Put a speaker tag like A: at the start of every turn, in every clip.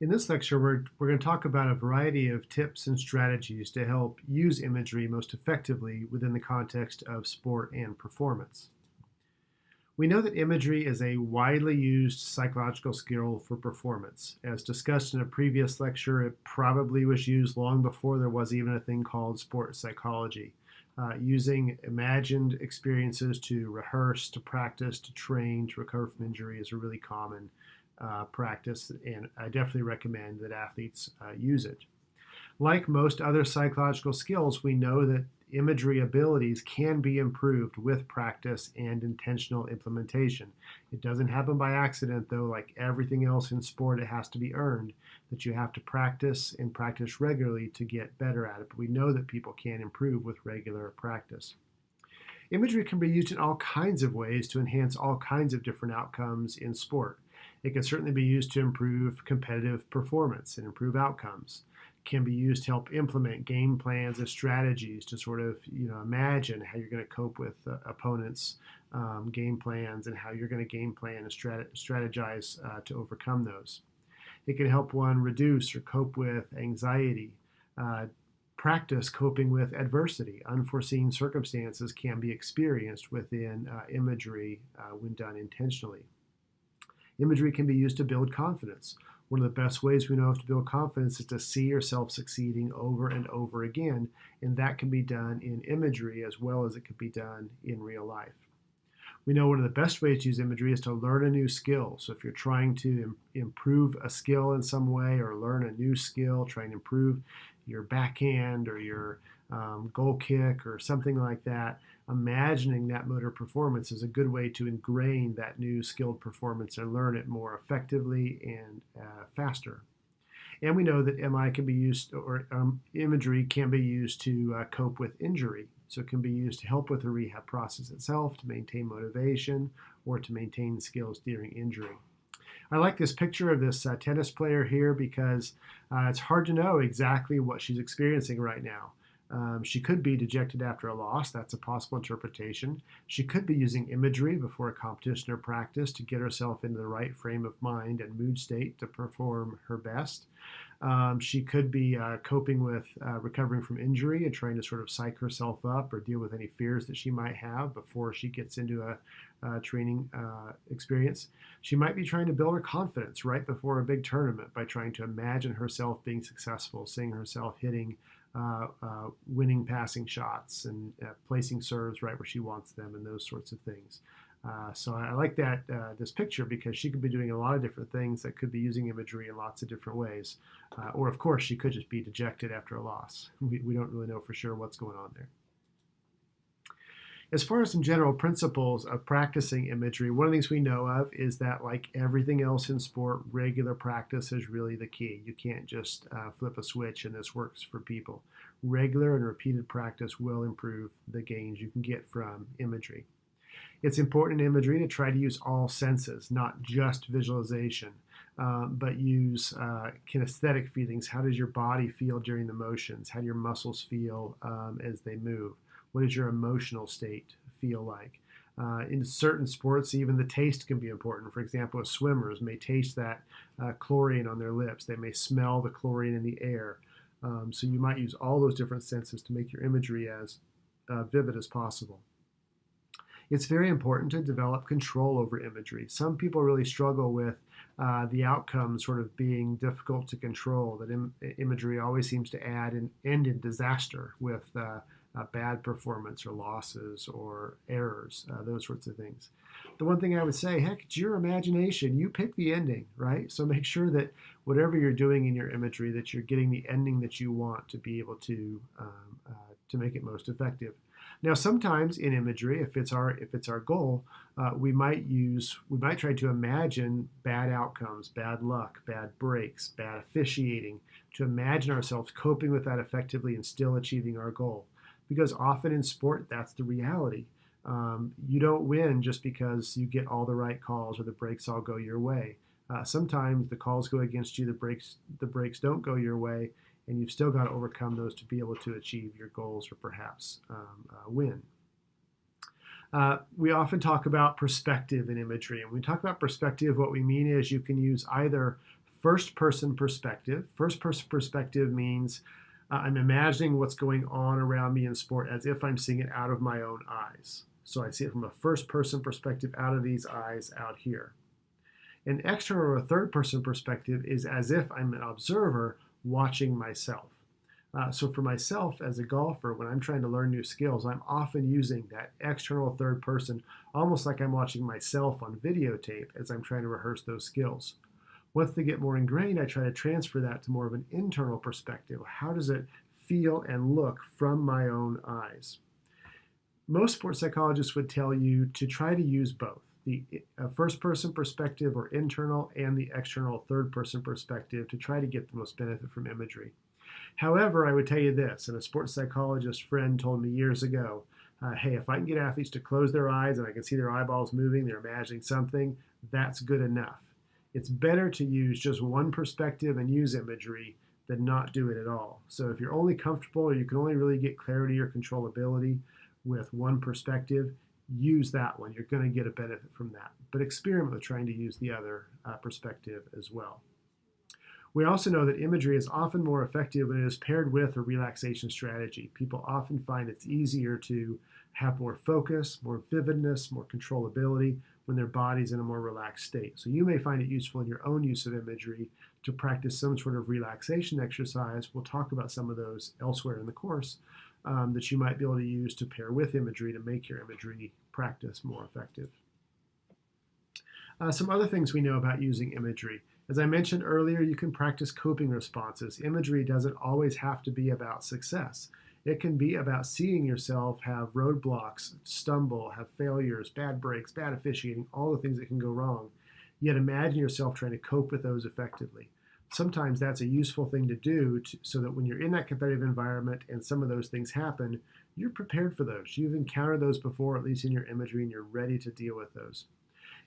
A: In this lecture, we're going to talk about a variety of tips and strategies to help use imagery most effectively within the context of sport and performance. We know that imagery is a widely used psychological skill for performance. As discussed in a previous lecture, it probably was used long before there was even a thing called sports psychology. Using imagined experiences to rehearse, to practice, to train, to recover from injury is a really common practice, and I definitely recommend that athletes use it. Like most other psychological skills, we know that imagery abilities can be improved with practice and intentional implementation. It doesn't happen by accident, though. Like everything else in sport, it has to be earned, that you have to practice and practice regularly to get better at it. But we know that people can improve with regular practice. Imagery can be used in all kinds of ways to enhance all kinds of different outcomes in sport. It can certainly be used to improve competitive performance and improve outcomes. It can be used to help implement game plans and strategies to sort of imagine how you're going to cope with opponents' game plans and how you're going to game plan and strategize to overcome those. It can help one reduce or cope with anxiety. Practice coping with adversity. Unforeseen circumstances can be experienced within imagery when done intentionally. Imagery can be used to build confidence. One of the best ways we know of to build confidence is to see yourself succeeding over and over again, and that can be done in imagery as well as it can be done in real life. We know one of the best ways to use imagery is to learn a new skill. So if you're trying to improve a skill in some way or learn a new skill, trying to improve your backhand or your goal kick or something like that, imagining that motor performance is a good way to ingrain that new skilled performance and learn it more effectively and faster. And we know that MI can be used, or imagery can be used to cope with injury. So it can be used to help with the rehab process itself, to maintain motivation, or to maintain skills during injury. I like this picture of this tennis player here because it's hard to know exactly what she's experiencing right now. She could be dejected after a loss. That's a possible interpretation. She could be using imagery before a competition or practice to get herself into the right frame of mind and mood state to perform her best. She could be coping with recovering from injury and trying to sort of psych herself up or deal with any fears that she might have before she gets into a training experience. She might be trying to build her confidence right before a big tournament by trying to imagine herself being successful, seeing herself hitting winning passing shots and placing serves right where she wants them and those sorts of things. So I like that this picture because she could be doing a lot of different things that could be using imagery in lots of different ways. Or of course, she could just be dejected after a loss. We don't really know for sure what's going on there. As far as some general principles of practicing imagery, one of the things we know of is that, like everything else in sport, regular practice is really the key. You can't just flip a switch and this works for people. Regular and repeated practice will improve the gains you can get from imagery. It's important in imagery to try to use all senses, not just visualization, but use kinesthetic feelings. How does your body feel during the motions? How do your muscles feel as they move? What does your emotional state feel like? In certain sports, even the taste can be important. For example, swimmers may taste that chlorine on their lips. They may smell the chlorine in the air. So you might use all those different senses to make your imagery as vivid as possible. It's very important to develop control over imagery. Some people really struggle with the outcome sort of being difficult to control, that imagery always seems to add and end in disaster with bad performance or losses or errors, those sorts of things. The one thing I would say, heck, it's your imagination. You pick the ending, right? So make sure that whatever you're doing in your imagery, that you're getting the ending that you want to be able to make it most effective. Now, sometimes in imagery, if it's our goal, we might try to imagine bad outcomes, bad luck, bad breaks, bad officiating, to imagine ourselves coping with that effectively and still achieving our goal. Because often in sport, that's the reality. You don't win just because you get all the right calls or the breaks all go your way. Sometimes the calls go against you, the breaks don't go your way, and you've still got to overcome those to be able to achieve your goals or perhaps win. We often talk about perspective in imagery. And when we talk about perspective, what we mean is you can use either first-person perspective. First-person perspective means I'm imagining what's going on around me in sport as if I'm seeing it out of my own eyes. So I see it from a first-person perspective out of these eyes out here. An external or a third-person perspective is as if I'm an observer watching myself. So for myself as a golfer, when I'm trying to learn new skills, I'm often using that external third person, almost like I'm watching myself on videotape as I'm trying to rehearse those skills. Once they get more ingrained, I try to transfer that to more of an internal perspective. How does it feel and look from my own eyes? Most sports psychologists would tell you to try to use both, the first-person perspective or internal and the external third-person perspective to try to get the most benefit from imagery. However, I would tell you this, and a sports psychologist friend told me years ago, hey, if I can get athletes to close their eyes and I can see their eyeballs moving, they're imagining something, that's good enough. It's better to use just one perspective and use imagery than not do it at all. So if you're only comfortable or you can only really get clarity or controllability with one perspective, use that one. You're going to get a benefit from that. But experiment with trying to use the other perspective as well. We also know that imagery is often more effective when it is paired with a relaxation strategy. People often find it's easier to have more focus, more vividness, more controllability when their body's in a more relaxed state. So you may find it useful in your own use of imagery to practice some sort of relaxation exercise. We'll talk about some of those elsewhere in the course that you might be able to use to pair with imagery to make your imagery practice more effective. Some other things we know about using imagery. As I mentioned earlier, you can practice coping responses. Imagery doesn't always have to be about success. It can be about seeing yourself have roadblocks, stumble, have failures, bad breaks, bad officiating, all the things that can go wrong. Yet imagine yourself trying to cope with those effectively. Sometimes that's a useful thing to do so that when you're in that competitive environment and some of those things happen, you're prepared for those. You've encountered those before, at least in your imagery, and you're ready to deal with those.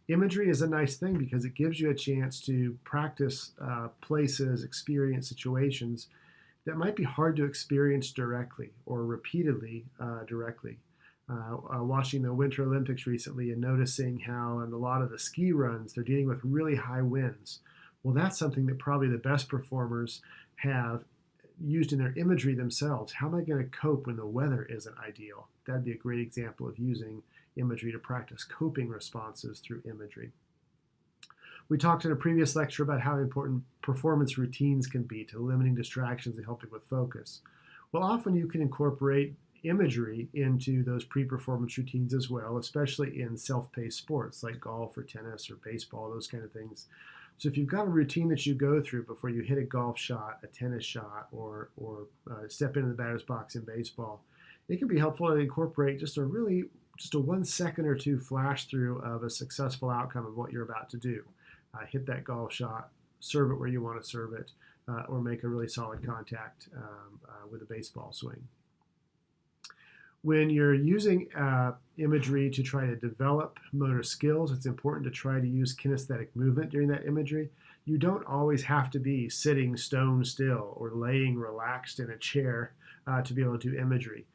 A: Imagery is a nice thing because it gives you a chance to practice places, experience situations that might be hard to experience directly or repeatedly directly. Watching the Winter Olympics recently and noticing how in a lot of the ski runs, they're dealing with really high winds. Well, that's something that probably the best performers have used in their imagery themselves. How am I going to cope when the weather isn't ideal? That'd be a great example of using imagery to practice coping responses through imagery. We talked in a previous lecture about how important performance routines can be to limiting distractions and helping with focus. Well, often you can incorporate imagery into those pre-performance routines as well, especially in self-paced sports like golf or tennis or baseball, those kind of things. So if you've got a routine that you go through before you hit a golf shot, a tennis shot, or step into the batter's box in baseball, it can be helpful to incorporate just a 1 second or two flash through of a successful outcome of what you're about to do. Hit that golf shot, serve it where you want to serve it, or make a really solid contact with a baseball swing. When you're using imagery to try to develop motor skills, it's important to try to use kinesthetic movement during that imagery. You don't always have to be sitting stone still or laying relaxed in a chair to be able to do imagery.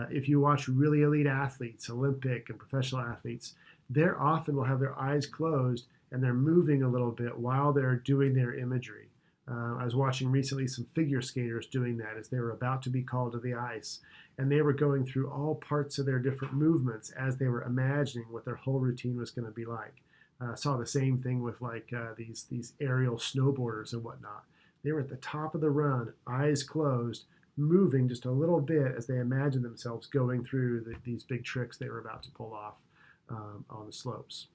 A: If you watch really elite athletes, Olympic and professional athletes, they often will have their eyes closed and they're moving a little bit while they're doing their imagery. I was watching recently some figure skaters doing that as they were about to be called to the ice. And they were going through all parts of their different movements as they were imagining what their whole routine was going to be like. Saw the same thing with these aerial snowboarders and whatnot. They were at the top of the run, eyes closed, moving just a little bit as they imagined themselves going through these big tricks they were about to pull off on the slopes.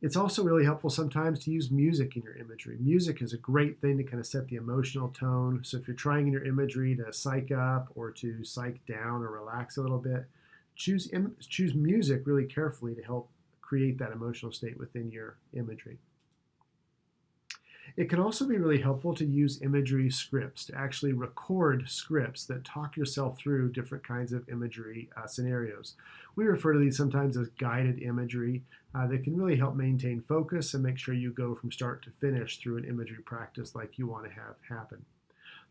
A: It's also really helpful sometimes to use music in your imagery. Music is a great thing to kind of set the emotional tone. So if you're trying in your imagery to psych up or to psych down or relax a little bit, choose music really carefully to help create that emotional state within your imagery. It can also be really helpful to use imagery scripts, to actually record scripts that talk yourself through different kinds of imagery scenarios. We refer to these sometimes as guided imagery that can really help maintain focus and make sure you go from start to finish through an imagery practice like you want to have happen.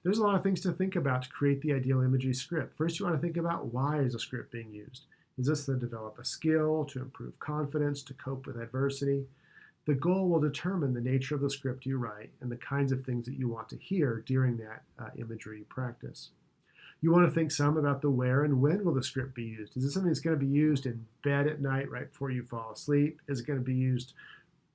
A: There's a lot of things to think about to create the ideal imagery script. First, you want to think about why is a script being used? Is this to develop a skill, to improve confidence, to cope with adversity? The goal will determine the nature of the script you write and the kinds of things that you want to hear during that imagery practice. You want to think some about the where and when will the script be used. Is this something that's going to be used in bed at night right before you fall asleep? Is it going to be used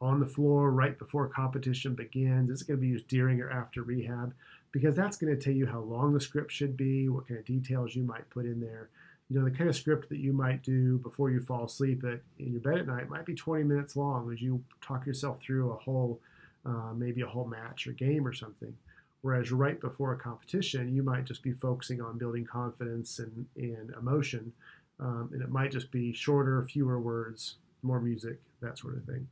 A: on the floor right before competition begins? Is it going to be used during or after rehab? Because that's going to tell you how long the script should be, what kind of details you might put in there. You know, the kind of script that you might do before you fall asleep in your bed at night might be 20 minutes long as you talk yourself through a whole, maybe a whole match or game or something. Whereas right before a competition, you might just be focusing on building confidence and emotion. And it might just be shorter, fewer words, more music, that sort of thing.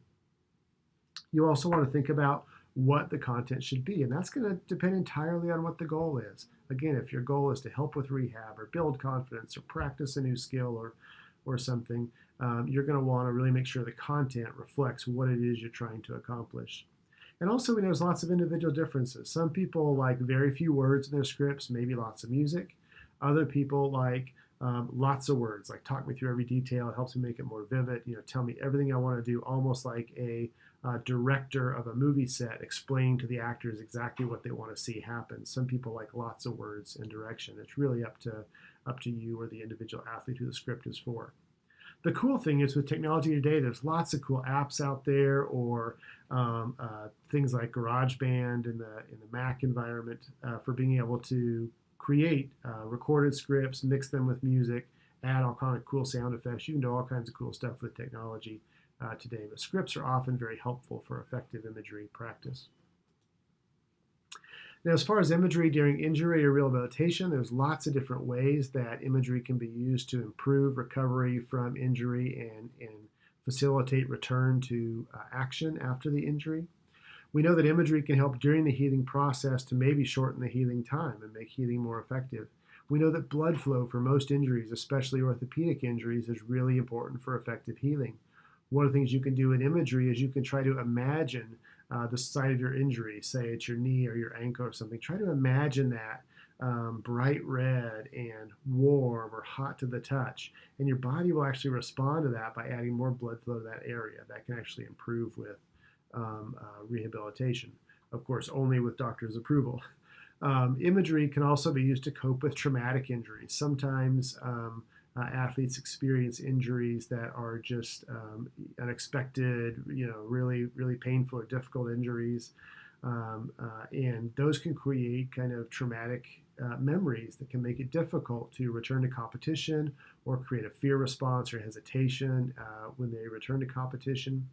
A: You also want to think about what the content should be, and that's going to depend entirely on what the goal is. Again, if your goal is to help with rehab or build confidence or practice a new skill or something, you're going to want to really make sure the content reflects what it is you're trying to accomplish. And also, we know there's lots of individual differences. Some people like very few words in their scripts, maybe lots of music. Other people like lots of words, like talk me through every detail. It helps me make it more vivid. You know, tell me everything I want to do, almost like a director of a movie set explaining to the actors exactly what they want to see happen. Some people like lots of words and direction. It's really up to you or the individual athlete who the script is for. The cool thing is with technology today, there's lots of cool apps out there, or things like GarageBand in the Mac environment for being able to create recorded scripts, mix them with music, add all kind of cool sound effects. You can do all kinds of cool stuff with technology today, but scripts are often very helpful for effective imagery practice. Now, as far as imagery during injury or rehabilitation, there's lots of different ways that imagery can be used to improve recovery from injury and facilitate return to action after the injury. We know that imagery can help during the healing process to maybe shorten the healing time and make healing more effective. We know that blood flow for most injuries, especially orthopedic injuries, is really important for effective healing. One of the things you can do in imagery is you can try to imagine the site of your injury, say it's your knee or your ankle or something. Try to imagine that bright red and warm or hot to the touch, and your body will actually respond to that by adding more blood flow to that area. That can actually improve with rehabilitation, of course, only with doctor's approval. Imagery can also be used to cope with traumatic injuries. Sometimes athletes experience injuries that are just unexpected, really, really painful or difficult injuries. And those can create kind of traumatic memories that can make it difficult to return to competition or create a fear response or hesitation when they return to competition.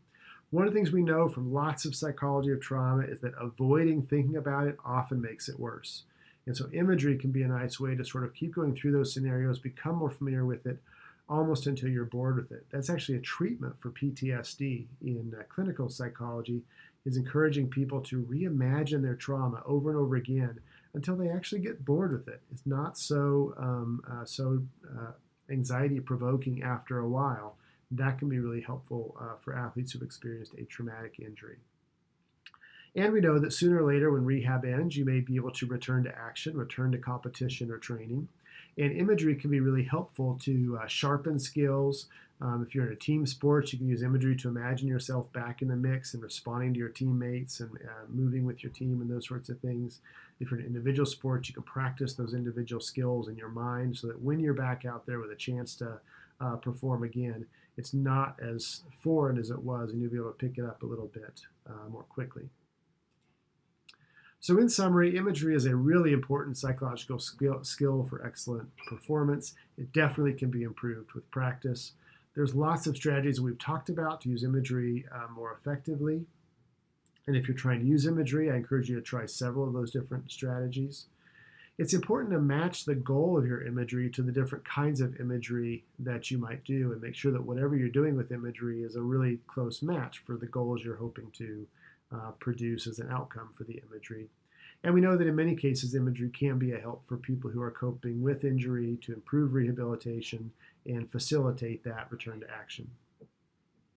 A: One of the things we know from lots of psychology of trauma is that avoiding thinking about it often makes it worse. And so imagery can be a nice way to sort of keep going through those scenarios, become more familiar with it, almost until you're bored with it. That's actually a treatment for PTSD in clinical psychology, is encouraging people to reimagine their trauma over and over again until they actually get bored with it. It's not so anxiety provoking after a while. That can be really helpful for athletes who've experienced a traumatic injury. And we know that sooner or later when rehab ends, you may be able to return to action, return to competition or training. And imagery can be really helpful to sharpen skills. If you're in a team sport, you can use imagery to imagine yourself back in the mix and responding to your teammates and moving with your team and those sorts of things. If you're in an individual sport, you can practice those individual skills in your mind so that when you're back out there with a chance to perform again, it's not as foreign as it was, and you'll be able to pick it up a little bit more quickly. So in summary, imagery is a really important psychological skill for excellent performance. It definitely can be improved with practice. There's lots of strategies we've talked about to use imagery more effectively. And if you're trying to use imagery, I encourage you to try several of those different strategies. It's important to match the goal of your imagery to the different kinds of imagery that you might do and make sure that whatever you're doing with imagery is a really close match for the goals you're hoping to produce as an outcome for the imagery. And we know that in many cases, imagery can be a help for people who are coping with injury to improve rehabilitation and facilitate that return to action.